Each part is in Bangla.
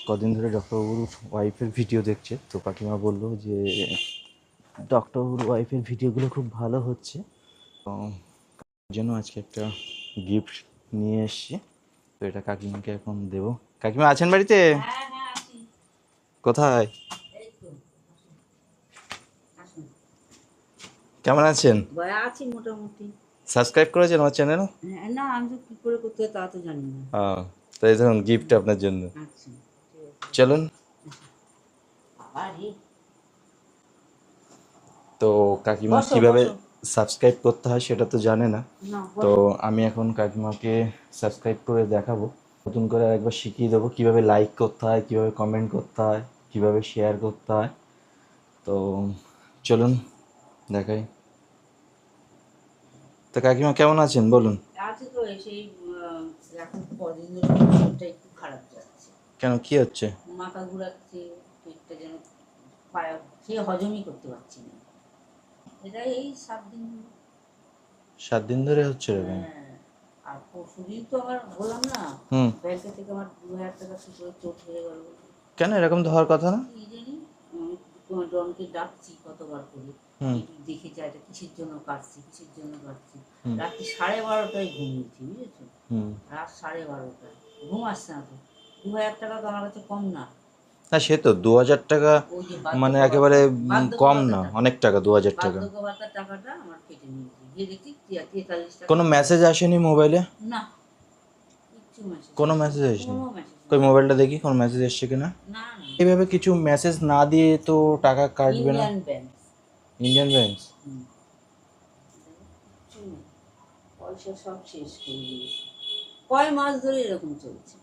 কদিন ধরে ডক্টরবাবুর ওয়াইফের ভিডিও দেখছে, তো কাকিমা বললো যে ডক্টরবাবুর ওয়াইফের ভিডিওগুলো খুব ভালো হচ্ছে, তো জন্য আজকে একটা গিফট নিয়ে এসছি। তো এটা কাকিমাকে এখন দেবো। কাকিমা আছেন বাড়িতে? কোথায়? কেমন আছেন? আছি মোটামুটি। সাবস্ক্রাইব করেছেন আমার চ্যানেল? না, আমি তো কি করে করতে হয় তা তো জানি না। তো এই ধরুন গিফট আপনার জন্য। আচ্ছা, চলুন। তো কাকিমা কিভাবে সাবস্ক্রাইব করতে হয় সেটা তো জানে না, তো আমি এখন কাকিমাকে সাবস্ক্রাইব করে দেখাবো, নতুন করে একবার শিখিয়ে দেবো কিভাবে লাইক করতে হয়, কিভাবে কমেন্ট করতে হয়, কিভাবে শেয়ার করতে হয়। তো চলুন দেখাই। তো কাকিমা কেমন আছেন বলুন? আছে তো, সেই এখন কদিন ধরে শরীরটা একটু খারাপ যাচ্ছে। কেন, কি হচ্ছে? মাথা ঘোরাচ্ছে, পেটটা যেন পায়ে সে হজমই করতে পারছি না। এটা এই 7 দিন। 7 দিন ধরে হচ্ছে এরকম? আর পরশুদিন তো আমার বললাম না, ব্যাংকে থেকে আমার 2000 টাকা শুধু চোট হয়ে গেল। কেন, এরকম তো হওয়ার কথা না। কি জানি, ডনকে ডাকছি কতবার করে, একটু দেখে যায় এটা কিসের জন্য কাটছি, কিসের জন্য কাটছি। রাত্রি 12:30টায় ঘুমিয়েছি, বুঝেছো? রাত 12:30টায় ঘুম আসছে না তো। 2000 টাকা তো আমার কাছে কম না। না, সে তো 2000 টাকা মানে একেবারে কম না, অনেক টাকা। 2000 টাকা বার্ধক্য টাকাটা আমার কেটে নিয়েছে। গিয়ে দেখি 43 টাকা। কোনো মেসেজ আসেনি মোবাইলে? না, কিচ্ছু মেসেজ, কোনো মেসেজ আসেনি। কোনো মেসেজ। কই মোবাইলটা দেখি কোনো মেসেজ এসছে কিনা। না, এইভাবে কিছু মেসেজ না দিয়ে তো টাকা কাটবে না। ইন্ডিয়ান ব্যাংক পয়সা সব শেষ করে দিয়েছে। কয় মাস ধরে এরকম চলছে।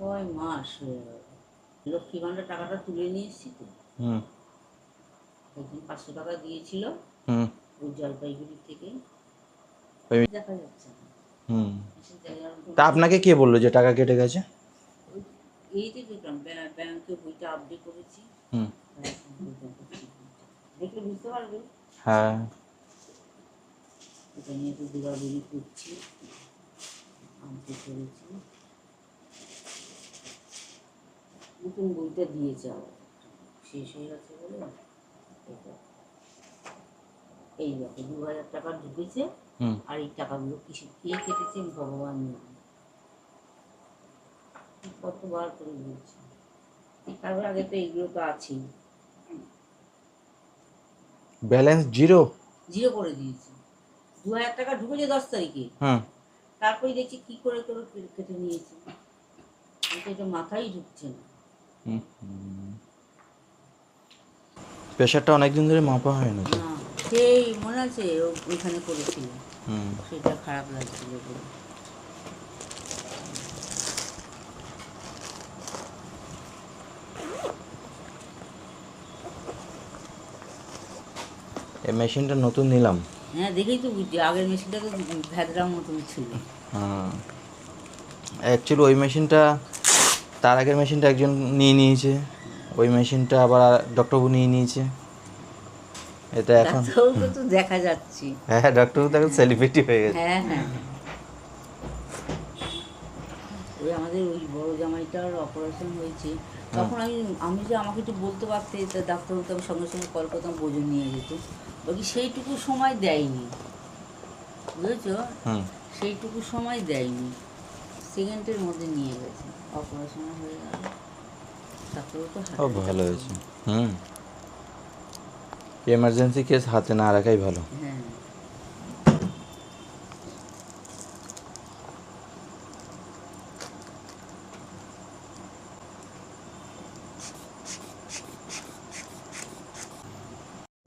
কয় মাস হয়ে গেল। লক্ষ্মী ভাণ্ডার টাকাটা তুলে নিয়ে এসেছি তো। একদিন 500 টাকা দিয়েছিল ওই জলপাইগুড়ি থেকে, দেখা যাচ্ছে না। তা আপনাকে কে বললো যে টাকা কেটে গেছে? এই যে দেখলাম ব্যাংকে বইটা আপডেট করেছি, দেখলে বুঝতে পারবে। হ্যাঁ, এটা নিয়ে তো দৌড়াদৌড়ি করছি, আনতে চলেছি। নতুন বইটা দিয়েছে, আবার শেষ হয়ে গেছে বলে। এই দেখো 2000 টাকা ঢুকেছে, আর এই টাকাগুলো কিসে কে কেটেছে ভগবান জানে। কতবার করে বলছি, তারপর আগে তো এইগুলো তো আছেই। ব্যালেন্স জিরো জিরো করে দিয়েছি। 2000 টাকা ঢুকেছে 10 তারিখে। তারপরে দেখছি কি করে করে কেটে নিয়েছি। এটা মাথায় ঢুকছে না। প্রেশারটা অনেকদিন ধরে মাপা হয় না। সেই মনে আছে ওইখানে করেছিল, সেটা খারাপ লাগছিল বলে। এই মেশিনটা নতুন নিলাম। হ্যাঁ, দেখেই তো বুঝছি, আগের মেশিনটা তো ভেদরার মতন ছিল। অ্যাকচুয়ালি ওই মেশিনটা, তার আগের মেশিনটা একজন নিয়ে নিয়েছে, ওই মেশিনটা আবার ডক্টরবাবু নিয়ে নিয়েছে। এটা এখন তো দেখা যাচ্ছে। হ্যাঁ, ডক্টরবাবু তো এখন সেলিব্রিটি হয়ে গেছে। হ্যাঁ, ওই আমাদের ওই বড় জামাইটার অপারেশন হয়েছে, তখন আমি যে আমাকে একটু বলতে পারতে, ডাক্তারবাবু তো আমি সঙ্গে সঙ্গে কল করতাম, ওজন নিয়ে যেত। বাকি সেইটুকু সময় দেয়নি, বুঝেছো? সেইটুকু সময় দেয়নি, সেকেন্ডের মধ্যে নিয়ে গেছে, অপারেশন হয়ে গেল। ডাক্তারবাবু তো ভালো হয়েছে। এমার্জেন্সি কেস হাতে না রাখাই ভালো। হ্যাঁ,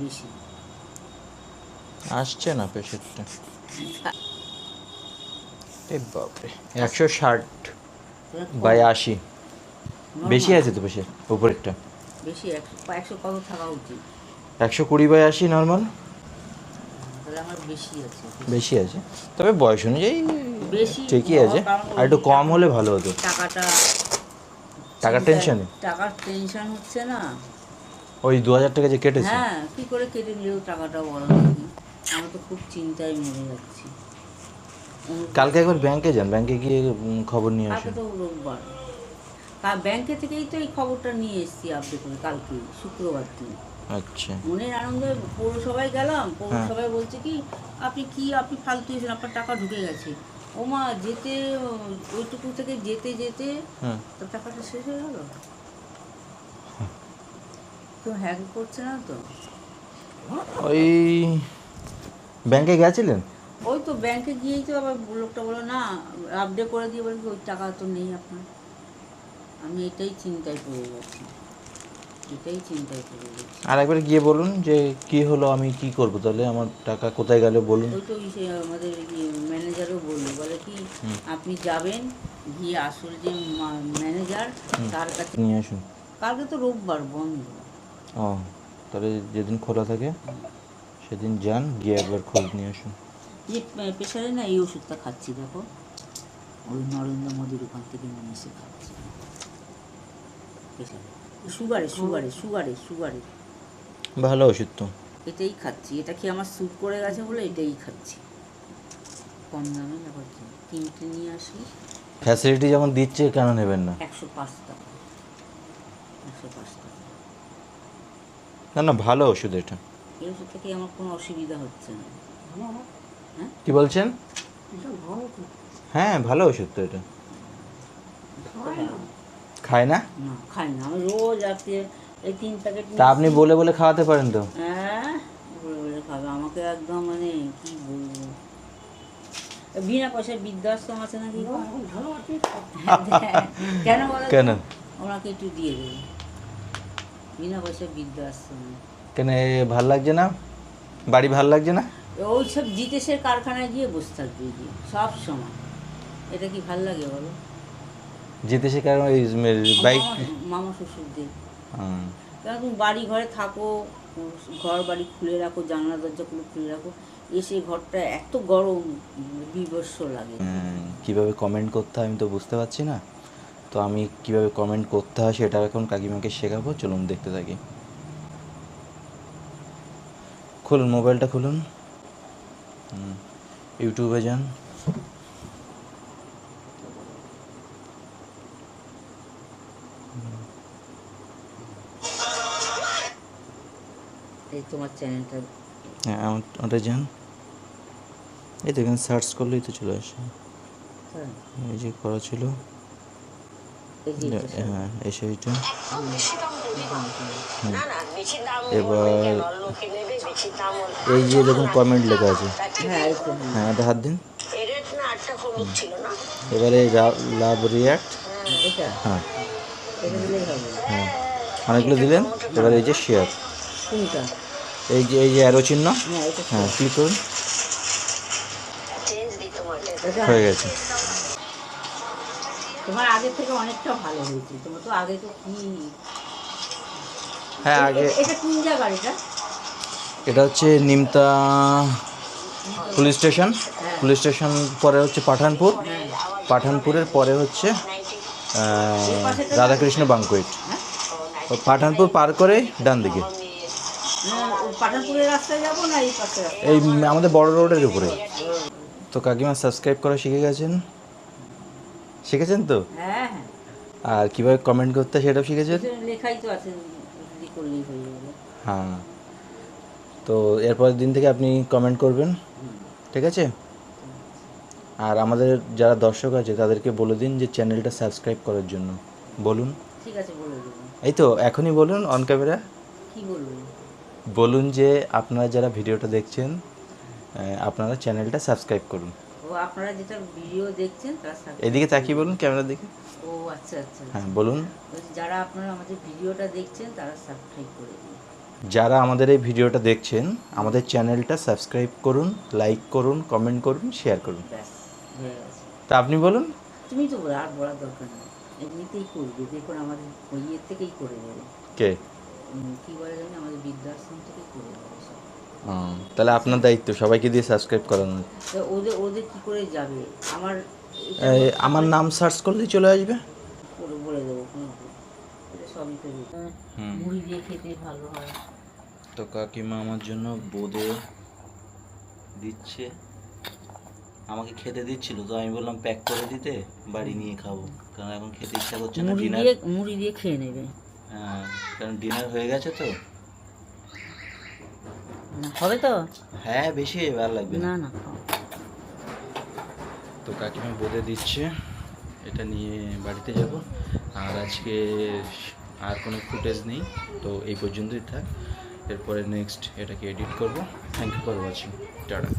বেশি আসছে না পেশেন্টটা। বাপরে, 160/80 বেশি আছে তো পেশেন্ট, উপরেরটা বেশি। 100 কত থাকা উচিত? 120/80 নর্মাল। তাহলে আমার বেশি আছে। বেশি আছে, তবে বয়স অনুযায়ী বেশি ঠিকই আছে, আর একটু কম হলে ভালো হতো। টাকার টেনশনে, টাকার টেনশন হচ্ছে না। ওই 2000 টাকা যে কেটেছে। হ্যাঁ, কি করে কেটে নিলেও টাকাটা বলো দেখি। আমি তো খুব চিন্তায় মরে যাচ্ছি। কালকে একবার ব্যাংকে যান, ব্যাংকে গিয়ে খবর নিয়ে কালকে আসুন। তো রোববার, ব্যাংকে থেকেই তো এই খবরটা নিয়ে এসেছি আপডেট করে কালকে শুক্রবার দিন। আচ্ছা। মনের আনন্দে পৌরসভায় গেলাম, হ্যাঁ। পৌরসভায় বলছে কি আপনি ফালতু এসেছেন, আপনার টাকা ঢুকে গেছে। ওমা যেতে ওইটুকু থেকে যেতে যেতে হুম। তো টাকাটা শেষ হয়ে গেল। কেউ হ্যাক করছে না তো। ওই ব্যাংকে গেছিলেন? ওই তো ব্যাংকে গিয়েই তো আবার লোকটা বললো না, আপডেট করে দিয়ে বলে ওই টাকা তো নেই আপনার। আমি এটাই চিন্তায় পড়ে গেছি, এটাই চিন্তায় পড়ে গেছি। আর একবার গিয়ে বলুন যে কি হলো, আমি কি করব তাহলে, আমার টাকা কোথায় গেল বলুন। ওই তো সে আমাদের ম্যানেজারও বললো, বলে কি আপনি যাবেন গিয়ে আসল যে ম্যানেজার তার কাছে নিয়ে আসুন। কালকে তো রোববার বন্ধ। ও, তাহলে যেদিন খোলা থাকে সেদিন যান, গিয়ে একবার খোঁজ নিয়ে আসুন। যে প্রেশারে না এই ওষুধটা খাচ্ছি, দেখো ওই নরেন্দ্র মোদীর ওখান থেকে নিয়ে এসে খাচ্ছি। প্রেশারে, সুগারে সুগারে সুগারে সুগারে ভালো ওষুধ তো। এটাই খাচ্ছি, এটা খেয়ে আমার স্যুট করে গেছে বলে এটাই খাচ্ছি। কম দামে আবার কিনতে নিয়ে আসি। ফ্যাসিলিটি যখন দিচ্ছে কেন নেবেন না? 105 টাকা, 105 টাকা। না না, ভালো ওষুধ এটা। এই ওষুধ থেকে আমার কোনো অসুবিধা হচ্ছে না। কি বলছেন? হ্যাঁ, ভালো ওষুধ তো এটা। খায় না? না খাই না, আমি রোজ রাত্রে এই 3 প্যাকেট। তা আপনি বলে বলে খাওয়াতে পারেন তো। হ্যাঁ বলে বলে খাবে আমাকে একদম, মানে কি বলবো, বিনা পয়সায় বৃদ্ধাশ্রম আছে নাকি গো? কেন বলো তো? কেন? ওনাকে একটু দিয়ে দেবো বিনা পয়সায় বৃদ্ধাশ্রম। কেন, ভাল লাগছে না? বাড়ি ভাল লাগছে না? ওই সব জিতেশের কারখানায় গিয়ে বসে থাকবে গিয়ে সব সময়। এটা কি ভাল লাগে বলো? যেতে সে কারণ ওই বাইক। মামা শ্বশুরদের কেন, তুমি বাড়ি ঘরে থাকো, ঘর বাড়ি খুলে রাখো, জানলা দরজাগুলো খুলে রাখো, এসে ঘরটা এত গরম বিভৎস লাগে। কীভাবে কমেন্ট করতে হয় আমি তো বুঝতে পারছি না, তো আমি কিভাবে কমেন্ট করতে হয় সেটা এখন কাকিমাকে শেখাবো। চলুন দেখতে থাকি। খুলুন মোবাইলটা, খুলুন, ইউটিউবে যান। এই তোমার চ্যানেলটা, হ্যাঁ, ওটা যান। এই তো এখানে সার্চ করলেই তো চলে আসে। এই যে করা ছিল, হ্যাঁ এসে এইটা। এবার এই যে দেখুন কমেন্ট লেখা আছে, হ্যাঁ এটা হাত দিন। এবারে লাভ রিয়াক্ট, হ্যাঁ হ্যাঁ অনেকগুলো দিলেন। এবার এই যে শেয়ার, এই যে অ্যারো চিহ্ন, হ্যাঁ ক্লিক করুন, হয়ে গেছে। তোমার আগে থেকে অনেকটা ভালো হয়েছে, তোমার তো আগে তো কি। হ্যাঁ আগে এটা কোন জায়গার এটা? এটা হচ্ছে Nimta police station, police station পরে হচ্ছে পাঠানপুর, পাঠানপুরের পরে হচ্ছে রাধাকৃষ্ণ বাঙ্কুয়েট। পাঠানপুর পার করে ডান দিকে, পাঠানপুরের রাস্তায় যাবো না এই পাশে? এই আমাদের বড় রোডের উপরে। তো কাকিমা সাবস্ক্রাইব করা শিখেছেন তো? হ্যাঁ হ্যাঁ। আর কীভাবে কমেন্ট করতে হয় সেটাও শিখেছেন? লেখাই তো আছে, করলেই হয়ে যাবে। হ্যাঁ, তো এরপরের দিন থেকে আপনি কমেন্ট করবেন, ঠিক আছে? আর আমাদের যারা দর্শক আছে তাদেরকে বলে দিন যে চ্যানেলটা সাবস্ক্রাইব করার জন্য বলুন। ঠিক আছে, বলে দেবো। এই তো এখনই বলুন অন ক্যামেরা। কি বলবো? বলুন যে আপনারা যারা ভিডিওটা দেখছেন আপনারা চ্যানেলটা সাবস্ক্রাইব করুন। ও আপনারা যেটা ভিডিও দেখছেন তারা এদিকে তাকিয়ে বলুন, ক্যামেরার দিকে। ও আচ্ছা আচ্ছা। হ্যাঁ বলুন, যারা আপনারা আমাদের ভিডিওটা দেখছেন তারা সাবস্ক্রাইব করে দিন। যারা আমাদের এই ভিডিওটা দেখছেন আমাদের চ্যানেলটা সাবস্ক্রাইব করুন, লাইক করুন, কমেন্ট করুন, শেয়ার করুন। ব্যাস হয়ে গেছে। তা আপনি বলুন। তুমি তো আর বলার দরকার নেই, এমনিতেই করবে, দেখুন আমাদের ইয়ের থেকেই করে দেবে। কে? কী বলে জানি, আমাদের বৃদ্ধাশ্রম থেকেই করে দেবে সব। তাহলে আপনার দায়িত্ব সবাইকে দিয়ে সাবস্ক্রাইব করানো। ওদের ওদের কী করে যাবে? আমার নাম সার্চ করলেই চলে আসবে। বলে দেবো, সবই করবে। মুড়ি দিয়ে খেতে ভালো হয়। তো কাকিমা আমার জন্য বোঁদে দিচ্ছে, আমাকে খেতে দিচ্ছিল, তো আমি বললাম প্যাক করে দিতে, বাড়ি নিয়ে খাবো, কারণ এখন খেতে ইচ্ছা করছে না। মুড়ি দিয়ে খেয়ে নেবে। হ্যাঁ, কারণ ডিনার হয়ে গেছে তো। হবে তো? হ্যাঁ, বেশি ভালো লাগবে না। তো কাকিমা বলে দিচ্ছে, এটা নিয়ে বাড়িতে যাব। আর আজকে আর কোনো ফুটেজ নেই, তো এই পর্যন্তই থাক। এরপরে নেক্সট এটাকে এডিট করব। Thank you for watching. Tata.